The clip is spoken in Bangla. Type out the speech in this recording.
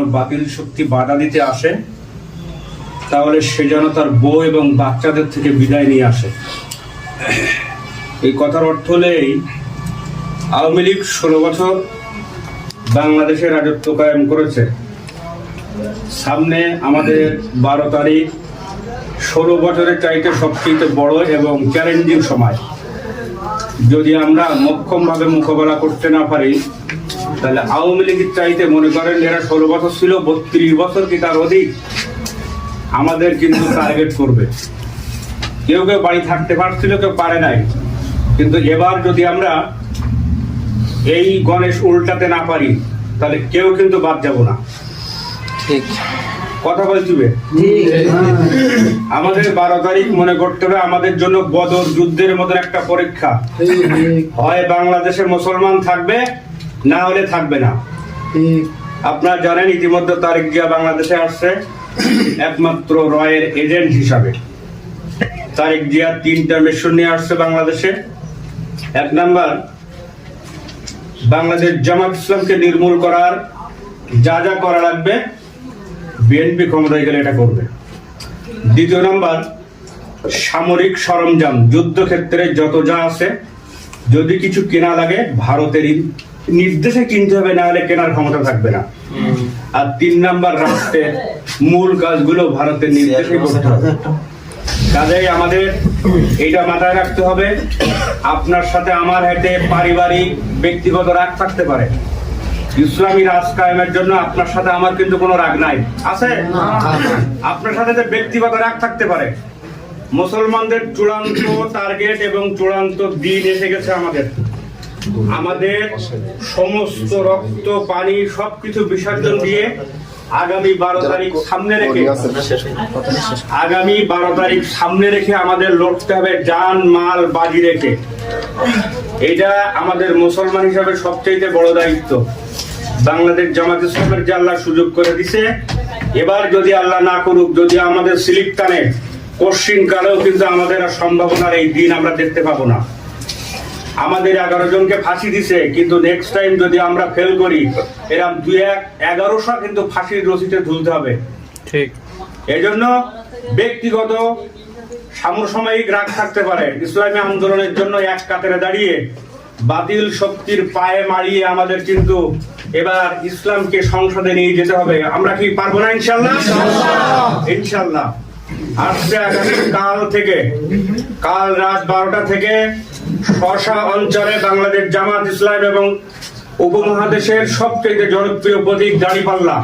বাতিল শক্তি বাধা দিতে আসে, তাহলে সে যেন তার বউ এবং বাচ্চাদের থেকে বিদায় নিয়ে আসে। এই কথার অর্থ হলে আওয়ামী লীগ 16 বছর বাংলাদেশে রাজত্ব কায়েম করেছে। সামনে আমাদের 12 তারিখ 16 বছরের চাইতে সবচেয়ে বড় এবং চ্যালেঞ্জিং সময়। যদি আমরা মোক্ষমভাবে মোকাবেলা করতে না পারি, তাহলে আওয়ামী লীগের চাইতে মনে করেন এরা 16 বছর ছিল, 32 বছর কি তার অধিক আমাদের কিন্তু টার্গেট করবে। কেউ কেউ বাড়ি থাকতে পারছিল, কেউ পারে নাই। কিন্তু এবার যদি আমরা এই গণেশ উল্টাতে না পারি, তাহলে কেউ কিন্তু বাদ যাব না। ঠিক কথা বলছিবে। আমাদের 12 তারিখ মনে করতে হবে আমাদের জন্য বদর যুদ্ধের মতো একটা পরীক্ষা। হয় বাংলাদেশে মুসলমান থাকবে, না হলে থাকবে না। আপনারা জানেন ইতিমধ্যে তারেক জিয়া বাংলাদেশে আসছে একমাত্র রয়ের এজেন্ট হিসাবে। তারেক জিয়া 3টা মিশন নিয়ে আসছে বাংলাদেশে। 1 নাম্বার, বাংলাদেশ জামাত ইসলামকে নির্মূল করার যা যা করা লাগবে বিএনপি ক্ষমতায় গেলে এটা করবে। 2 নাম্বার, সামরিক সরঞ্জাম যুদ্ধক্ষেত্রে যত যা আছে যদি কিছু কেনা লাগে ভারতের নির্দেশে কিনতে হবে, না হলে কেনার ক্ষমতা থাকবে না। আর 3 নাম্বার, রাষ্ট্রের মূল কাজগুলো ভারতের নির্দেশে করতে হবে। কাজেই আমাদের এইটা মাথায় রাখতে হবে। আপনার সাথে আমার হাতে পারিবারিক ব্যক্তিগত রাগ থাকতে পারে, ইসলামী রাজ কায়েমের জন্য আপনার সাথে আমার কিন্তু কোনো রাগ নাই, আছে? আপনার সাথে যে ব্যক্তিগত রাগ থাকতে পারে। মুসলমানদের চূড়ান্ত টার্গেট এবং চূড়ান্ত দিন এসে গেছে। আমাদের সমস্ত রক্ত পানি সবকিছু বিসর্জন দিয়ে আগামী 12 তারিখ সামনে রেখে আমাদের লড়তে হবে জান মাল বাজি রেখে। এটা আমাদের মুসলমান হিসাবে সবচেয়ে বড় দায়িত্ব। বাংলাদেশ জামাত ইসলামের যে আল্লাহ সুযোগ করে দিছে, এবার যদি আল্লাহ না করুক, যদি আমাদের স্লিপ টানে, কশিন কালেও কিন্তু আমাদের সম্ভাবনার এই দিন আমরা দেখতে পাবো না। আমাদের 11 জনকে ফাঁসি দিছে, কিন্তু নেক্সট টাইম যদি আমরা ফেল করি, এরকম 1100 কিন্তু ফাঁসির রশিতে ঝুলতে হবে। ঠিক। এজন্য ব্যক্তিগত সমসাময়িক রাগ থাকতে পারে। ইসলামী আন্দোলনের জন্য এক কাতারে দাঁড়িয়ে বাতিল শক্তির পায়ে মারিয়ে আমাদের কিন্তু এবার ইসলামকে সংসদে নিয়ে যেতে হবে। আমরা কি পারবো না? ইনশাআল্লাহ ইনশাআল্লাহ। আজকে আগামী কাল রাত 12টা থেকে শশা অঞ্চলে বাংলাদেশ জামাত ইসলাম এবং উপমহাদেশের সবচেয়ে জনপ্রিয় প্রতীক দাঁড়িপাল্লা